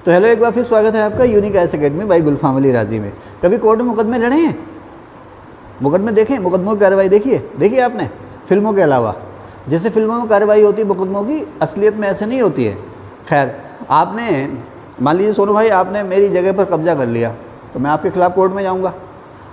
तो हेलो, एक बार फिर स्वागत है आपका यूनिक आईएएस एकेडमी बाई गुलफाम अली राजी में। कभी कोर्ट में मुकदमे लड़े हैं? मुकदमे देखें, मुकदमों की कार्रवाई देखिए आपने फिल्मों के अलावा। जैसे फिल्मों में कार्रवाई होती है मुकदमों की, असलियत में ऐसे नहीं होती है। खैर, आपने मान लीजिए सोनू भाई, आपने मेरी जगह पर कब्जा कर लिया, तो मैं आपके खिलाफ़ कोर्ट में जाऊँगा।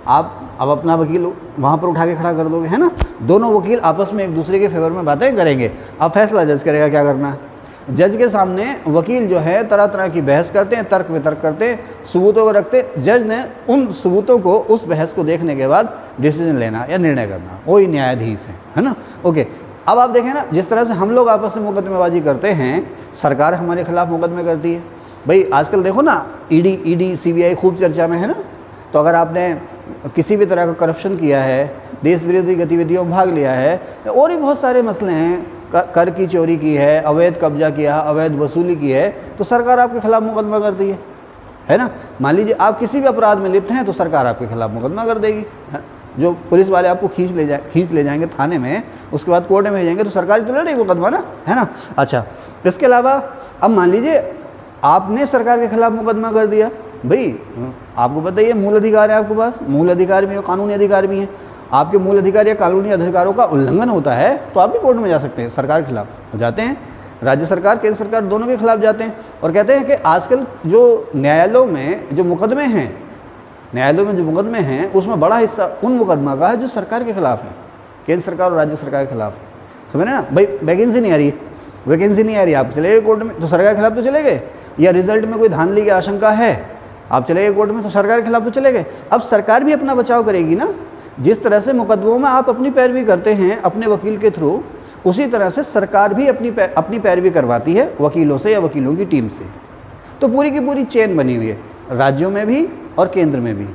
आप अब अपना वकील वहाँ पर उठा के खड़ा कर दोगे, है ना। दोनों वकील आपस में एक दूसरे के फेवर में बातें करेंगे। अब फैसला जज करेगा क्या करना है। जज के सामने वकील जो है तरह तरह की बहस करते हैं, तर्क वितर्क करते हैं, सबूतों को रखते हैं। जज ने उन सबूतों को, उस बहस को देखने के बाद डिसीजन लेना या निर्णय करना, वही न्यायाधीश है ना। ओके, अब आप देखें ना, जिस तरह से हम लोग आपस में मुकदमेबाजी करते हैं, सरकार हमारे खिलाफ मुकदमे करती है। भाई आजकल देखो ना, ईडी सीबीआई खूब चर्चा में है ना। तो अगर आपने किसी भी तरह का करप्शन किया है, देश विरोधी गतिविधियों में भाग लिया है, और भी बहुत सारे मसले हैं, कर की चोरी की है, अवैध कब्जा किया, अवैध वसूली की है, तो सरकार आपके खिलाफ मुकदमा करती है ना। मान लीजिए आप किसी भी अपराध में लिप्त हैं, तो सरकार आपके खिलाफ मुकदमा कर देगी। जो पुलिस वाले आपको खींच ले जाएंगे थाने में, उसके बाद कोर्ट में भेजेंगे, तो सरकार तो लड़ेगी मुकदमा ना, है ना। अच्छा, इसके अलावा अब मान लीजिए आपने सरकार के खिलाफ मुकदमा कर दिया। भाई आपको पता ही है, मूल अधिकार है आपके पास, मूल अधिकार भी है, कानूनी अधिकार भी है। आपके मूल अधिकार या कानूनी अधिकारों का उल्लंघन होता है तो आप भी कोर्ट में जा सकते हैं, सरकार के खिलाफ जाते हैं। राज्य सरकार, केंद्र सरकार दोनों के खिलाफ जाते हैं और कहते हैं कि आजकल जो न्यायालयों में जो मुकदमे हैं, उसमें बड़ा हिस्सा उन मुकदमा का है जो सरकार के खिलाफ है, केंद्र सरकार और राज्य सरकार के खिलाफ। समझ रहे ना भाई, वैकेंसी नहीं आ रही, आप चले गए कोर्ट में, तो सरकार के खिलाफ तो चले गए। या रिजल्ट में कोई धांधली की आशंका है, आप चले गए कोर्ट में, तो सरकार के खिलाफ तो चले गए। अब सरकार भी अपना बचाव करेगी ना। जिस तरह से मुकदमों में आप अपनी पैरवी करते हैं अपने वकील के थ्रू, उसी तरह से सरकार भी अपनी पैरवी करवाती है वकीलों से या वकीलों की टीम से। तो पूरी की पूरी चेन बनी हुई है, राज्यों में भी और केंद्र में भी।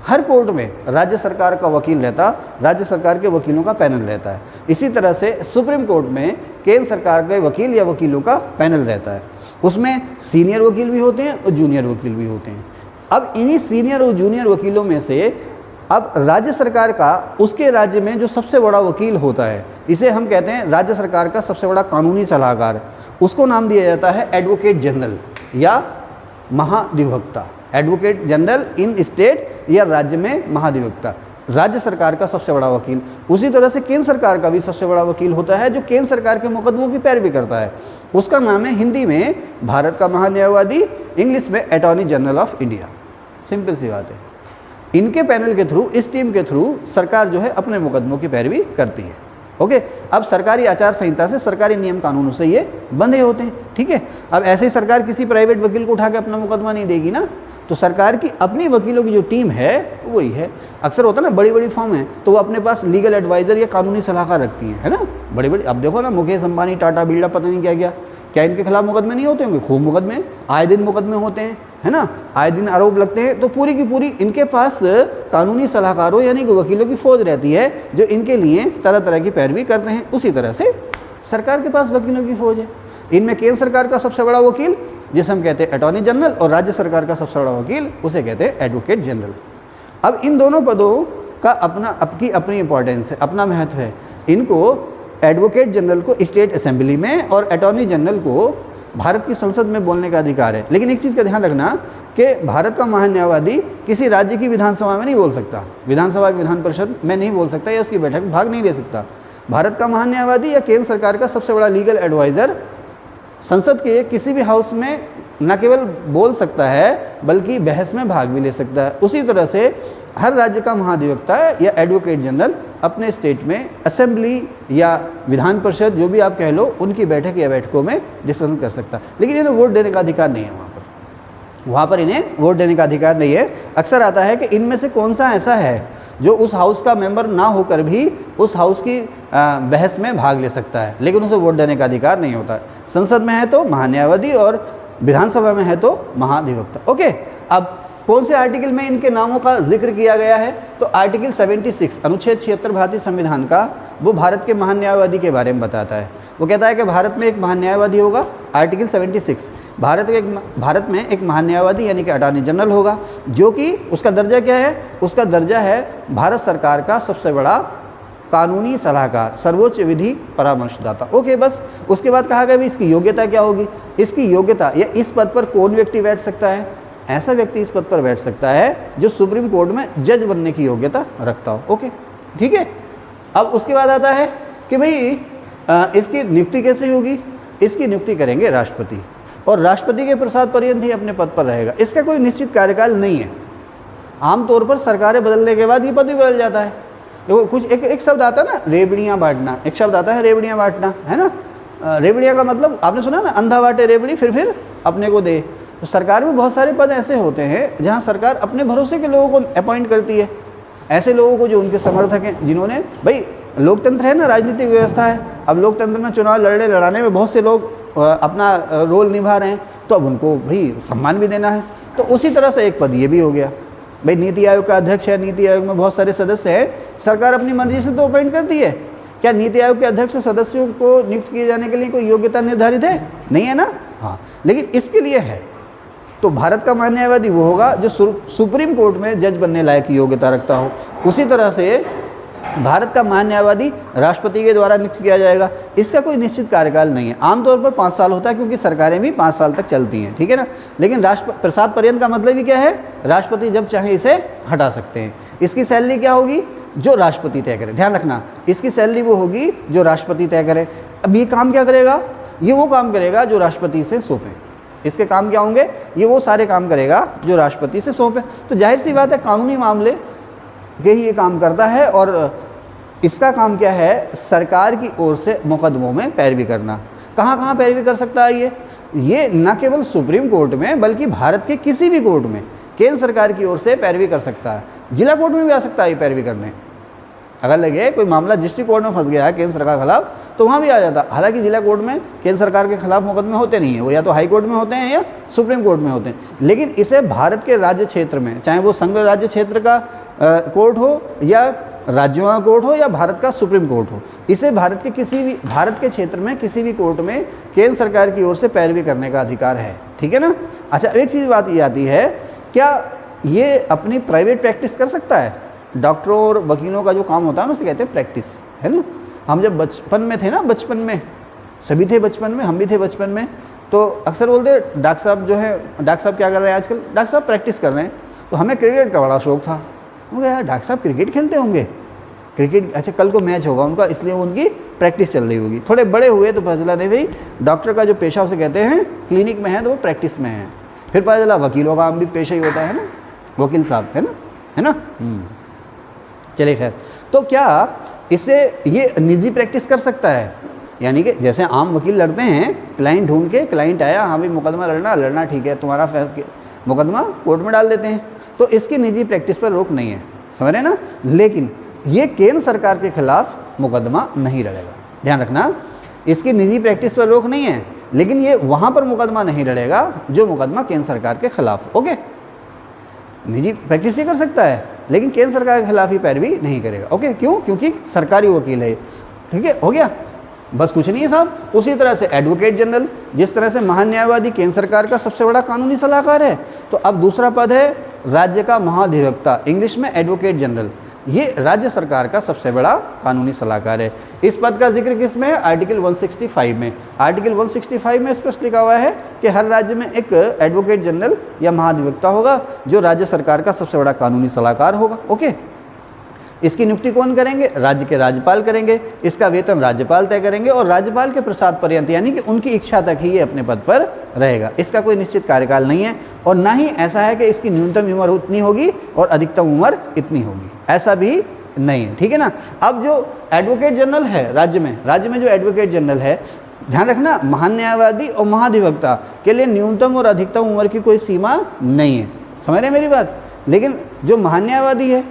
हर कोर्ट में राज्य सरकार का वकील रहता, राज्य सरकार के वकीलों का पैनल रहता है। इसी तरह से सुप्रीम कोर्ट में केंद्र सरकार के वकील या वकीलों का पैनल रहता है। उसमें सीनियर वकील भी होते हैं और जूनियर वकील भी होते हैं। अब इन्हीं सीनियर और जूनियर वकीलों में से अब राज्य सरकार का, उसके राज्य में जो सबसे बड़ा वकील होता है, इसे हम कहते हैं राज्य सरकार का सबसे बड़ा कानूनी सलाहकार। उसको नाम दिया जाता है एडवोकेट जनरल या महाधिवक्ता। एडवोकेट जनरल इन स्टेट या राज्य में महाधिवक्ता, राज्य सरकार का सबसे बड़ा वकील। उसी तरह से केंद्र सरकार का भी सबसे बड़ा वकील होता है जो केंद्र सरकार के मुकदमों की पैरवी करता है। उसका नाम है हिंदी में भारत का महान्यायवादी, इंग्लिश में attorney general of India. Simple सी बात है। इनके पैनल के थ्रू, इस टीम के थ्रू सरकार जो है अपने मुकदमों की पैरवी करती है। ओके, अब सरकारी आचार संहिता से, सरकारी नियम कानूनों से ये बंधे होते हैं। ठीक है, अब ऐसे ही सरकार किसी प्राइवेट वकील को उठा के अपना मुकदमा नहीं देगी ना। तो सरकार की अपनी वकीलों की जो टीम है वही है। अक्सर होता है ना, बड़ी बड़ी फर्म है तो वो अपने पास लीगल एडवाइज़र या कानूनी सलाहकार रखती है ना। बड़ी बड़ी, अब देखो ना, मुकेश अंबानी, टाटा, बिरला, पता नहीं क्या इनके खिलाफ मुकदमे नहीं होते होंगे? खूब मुकदमे, आए दिन मुकदमे होते हैं, है ना, आए दिन आरोप लगते हैं। तो पूरी की पूरी इनके पास कानूनी सलाहकारों यानी कि वकीलों की फौज रहती है जो इनके लिए तरह तरह की पैरवी करते हैं। उसी तरह से सरकार के पास वकीलों की फौज है। इनमें केंद्र सरकार का सबसे बड़ा वकील, जिसे हम कहते हैं अटॉर्नी जनरल, और राज्य सरकार का सबसे बड़ा वकील, उसे कहते हैं एडवोकेट जनरल। अब इन दोनों पदों का अपनी इंपॉर्टेंस है, अपना महत्व है। इनको, एडवोकेट जनरल को स्टेट असेंबली में और अटॉर्नी जनरल को भारत की संसद में बोलने का अधिकार है। लेकिन एक चीज़ का ध्यान रखना कि भारत का महान्यायवादी किसी राज्य की विधानसभा में नहीं बोल सकता, विधानसभा विधान परिषद में नहीं बोल सकता या उसकी बैठक में भाग नहीं ले सकता। भारत का महान्यायवादी या केंद्र सरकार का सबसे बड़ा लीगल एडवाइज़र संसद के किसी भी हाउस में न केवल बोल सकता है बल्कि बहस में भाग भी ले सकता है। उसी तरह से हर राज्य का महाधिवक्ता या एडवोकेट जनरल अपने स्टेट में असेंबली या विधान परिषद, जो भी आप कह लो, उनकी बैठक या बैठकों में डिस्कशन कर सकता है। लेकिन इन्हें वोट देने का अधिकार नहीं है। वहाँ पर इन्हें वोट देने का अधिकार नहीं है। अक्सर आता है कि इनमें से कौन सा ऐसा है जो उस हाउस का मेंबर ना होकर भी उस हाउस की बहस में भाग ले सकता है, लेकिन उसे वोट देने का अधिकार नहीं होता। संसद में है तो महान्यायवादी और विधानसभा में है तो महाधिवक्ता। ओके, अब कौन से आर्टिकल में इनके नामों का जिक्र किया गया है? तो आर्टिकल 76 अनुच्छेद 76 भारतीय संविधान का, वो भारत के महान्यायवादी के बारे में बताता है। वो कहता है कि भारत में एक महान्यायवादी होगा। आर्टिकल 76 भारत में एक महान्यायवादी यानी कि अटॉर्नी जनरल होगा, जो कि उसका दर्जा क्या है? उसका दर्जा है भारत सरकार का सबसे बड़ा कानूनी सलाहकार, सर्वोच्च विधि परामर्शदाता। ओके, बस उसके बाद कहा गया भी इसकी योग्यता क्या होगी। इसकी योग्यता, या इस पद पर कौन व्यक्ति बैठ सकता है, ऐसा व्यक्ति इस पद पर बैठ सकता है जो सुप्रीम कोर्ट में जज बनने की योग्यता रखता हो। ओके, ठीक है। अब उसके बाद आता है कि भाई इसकी नियुक्ति कैसे होगी। इसकी नियुक्ति करेंगे राष्ट्रपति, और राष्ट्रपति के प्रसाद पर्यंत ही अपने पद पर रहेगा। इसका कोई निश्चित कार्यकाल नहीं है। आमतौर पर सरकारें बदलने के बाद ये पद भी बदल जाता है। देखो कुछ एक शब्द आता है ना, रेवड़ियाँ बांटना, एक शब्द आता है रेवड़ियाँ बांटना, है ना। रेवड़ियाँ का मतलब आपने सुना ना, अंधा बांटे रेवड़ी फिर अपने को दे। तो सरकार में बहुत सारे पद ऐसे होते हैं जहाँ सरकार अपने भरोसे के लोगों को अपॉइंट करती है, ऐसे लोगों को जो उनके समर्थक हैं, जिन्होंने, भाई लोकतंत्र है ना, राजनीतिक व्यवस्था है। अब लोकतंत्र में चुनाव लड़ाने में बहुत से लोग अपना रोल निभा रहे हैं, तो अब उनको भाई सम्मान भी देना है। तो उसी तरह से एक पद ये भी हो गया। भाई नीति आयोग का अध्यक्ष है, नीति आयोग में बहुत सारे सदस्य हैं, सरकार अपनी मर्जी से तो अपॉइंट करती है। क्या नीति आयोग के अध्यक्ष सदस्यों को नियुक्त किए जाने के लिए कोई योग्यता निर्धारित है? नहीं है ना। हाँ, लेकिन इसके लिए है। तो भारत का महान न्यायवादी वो होगा जो सुप्रीम कोर्ट में जज बनने लायक योग्यता रखता हो। उसी तरह से भारत का महान न्यायवादी राष्ट्रपति के द्वारा नियुक्त किया जाएगा। इसका कोई निश्चित कार्यकाल नहीं है। आमतौर पर 5 साल होता है, क्योंकि सरकारें भी 5 साल तक चलती हैं, ठीक है ना। लेकिन प्रसाद पर्यंत का मतलब ही क्या है, राष्ट्रपति जब चाहे इसे हटा सकते हैं। इसकी सैलरी क्या होगी, जो राष्ट्रपति तय करे। ध्यान रखना, इसकी सैलरी वो होगी जो राष्ट्रपति तय करे। अब ये काम क्या करेगा, ये वो काम करेगा जो राष्ट्रपति से सौंपे। इसके काम क्या होंगे, ये वो सारे काम करेगा जो राष्ट्रपति से सौंपे। तो जाहिर सी बात है, कानूनी मामले के ही ये काम करता है, और इसका काम क्या है, सरकार की ओर से मुकदमों में पैरवी करना। कहाँ कहाँ पैरवी कर सकता है ये न केवल सुप्रीम कोर्ट में, बल्कि भारत के किसी भी कोर्ट में केंद्र सरकार की ओर से पैरवी कर सकता है। जिला कोर्ट में भी आ सकता है ये पैरवी करने। अगर लगे कोई मामला डिस्ट्रिक्ट कोर्ट में फंस गया है केंद्र सरकार के खिलाफ, तो वहाँ भी आ जाता। हालांकि जिला कोर्ट में केंद्र सरकार के खिलाफ मुकदमे होते नहीं हैं, वो या तो हाई कोर्ट में होते हैं या सुप्रीम कोर्ट में होते हैं। लेकिन इसे भारत के राज्य क्षेत्र में, चाहे वो संघ राज्य क्षेत्र का कोर्ट हो, या राज्यों का कोर्ट हो, या भारत का सुप्रीम कोर्ट हो, इसे भारत के क्षेत्र में किसी भी कोर्ट में केंद्र सरकार की ओर से पैरवी करने का अधिकार है, ठीक है ना। अच्छा, एक चीज़ बात ये आती है, क्या ये अपनी प्राइवेट प्रैक्टिस कर सकता है। डॉक्टरों और वकीलों का जो काम होता है ना, उसे कहते हैं प्रैक्टिस, है ना। हम जब बचपन में थे ना, बचपन में सभी थे, बचपन में हम भी थे बचपन में, तो अक्सर बोलते डॉक्टर साहब जो है, डॉक्टर साहब क्या कर रहे हैं आजकल, डॉक्टर साहब प्रैक्टिस कर रहे हैं। तो हमें क्रिकेट का बड़ा शौक था। मुझे यार डॉक्टर साहब क्रिकेट खेलते होंगे, क्रिकेट, अच्छा कल को मैच होगा उनका, इसलिए उनकी प्रैक्टिस चल रही होगी। थोड़े बड़े हुए तो पता चला नहीं भाई, डॉक्टर का जो पेशा उसे कहते हैं क्लिनिक में है तो वो प्रैक्टिस में है। फिर पता चला वकीलों का भी पेशा ही होता है ना, वकील साहब, है ना। चलिए खैर, तो क्या इसे ये निजी प्रैक्टिस कर सकता है, यानी कि जैसे आम वकील लड़ते हैं, क्लाइंट ढूंढ के, क्लाइंट आया, हाँ भाई मुकदमा लड़ना ठीक है, तुम्हारा मुकदमा कोर्ट में डाल देते हैं। तो इसकी निजी प्रैक्टिस पर रोक नहीं है, समझ रहे ना। लेकिन ये केंद्र सरकार के खिलाफ मुकदमा नहीं लड़ेगा। ध्यान रखना, इसकी निजी प्रैक्टिस पर रोक नहीं है, लेकिन ये वहाँ पर मुकदमा नहीं लड़ेगा जो मुकदमा केंद्र सरकार के खिलाफ। ओके, निजी प्रैक्टिस ये कर सकता है, लेकिन केंद्र सरकार के खिलाफ ही पैरवी नहीं करेगा। ओके, क्यों, क्योंकि सरकारी वकील है, ठीक है, हो गया। बस कुछ नहीं है साहब। उसी तरह से एडवोकेट जनरल, जिस तरह से महान न्यायवादी केंद्र सरकार का सबसे बड़ा कानूनी सलाहकार है, तो अब दूसरा पद है राज्य का महाधिवक्ता, इंग्लिश में एडवोकेट जनरल। ये राज्य सरकार का सबसे बड़ा कानूनी सलाहकार है। इस पद का जिक्र किस में है, आर्टिकल 165 में। आर्टिकल 165 में स्पष्ट लिखा हुआ है कि हर राज्य में एक एडवोकेट जनरल या महाधिवक्ता होगा जो राज्य सरकार का सबसे बड़ा कानूनी सलाहकार होगा। ओके, इसकी नियुक्ति कौन करेंगे, राज्य के राज्यपाल करेंगे। इसका वेतन राज्यपाल तय करेंगे, और राज्यपाल के प्रसाद पर्यंत, यानी कि उनकी इच्छा तक ही ये अपने पद पर रहेगा। इसका कोई निश्चित कार्यकाल नहीं है, और ना ही ऐसा है कि इसकी न्यूनतम उम्र उतनी होगी और अधिकतम उम्र इतनी होगी, ऐसा भी नहीं है, ठीक है ना। अब जो एडवोकेट जनरल है राज्य में जो एडवोकेट जनरल है, ध्यान रखना, महान न्यायवादी और महाधिवक्ता के लिए न्यूनतम और अधिकतम उम्र की कोई सीमा नहीं है, समझ रहे मेरी बात। लेकिन जो महान न्यायवादी है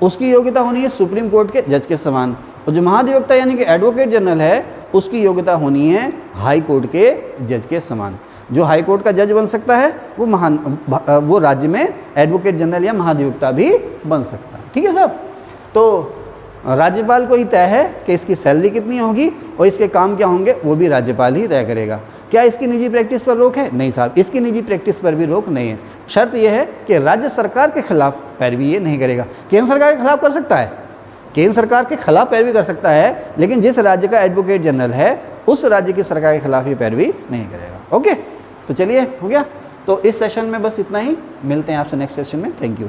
उसकी योग्यता होनी है सुप्रीम कोर्ट के जज के समान, और जो महाधिवक्ता यानी कि एडवोकेट जनरल है उसकी योग्यता होनी है हाई कोर्ट के जज के समान। जो हाई कोर्ट का जज बन सकता है वो राज्य में एडवोकेट जनरल या महाधिवक्ता भी बन सकता है, ठीक है साहब। तो राज्यपाल को ही तय है कि इसकी सैलरी कितनी होगी और इसके काम क्या होंगे, वो भी राज्यपाल ही तय करेगा। क्या इसकी निजी प्रैक्टिस पर रोक है? नहीं साहब, इसकी निजी प्रैक्टिस पर भी रोक नहीं है। शर्त यह है कि राज्य सरकार के खिलाफ पैरवी ये नहीं करेगा। केंद्र सरकार के खिलाफ कर सकता है, केंद्र सरकार के खिलाफ पैरवी कर सकता है, लेकिन जिस राज्य का एडवोकेट जनरल है उस राज्य की सरकार के खिलाफ ये पैरवी नहीं करेगा। ओके, तो चलिए हो गया। तो इस सेशन में बस इतना ही, मिलते हैं आपसे नेक्स्ट सेशन में। Thank you.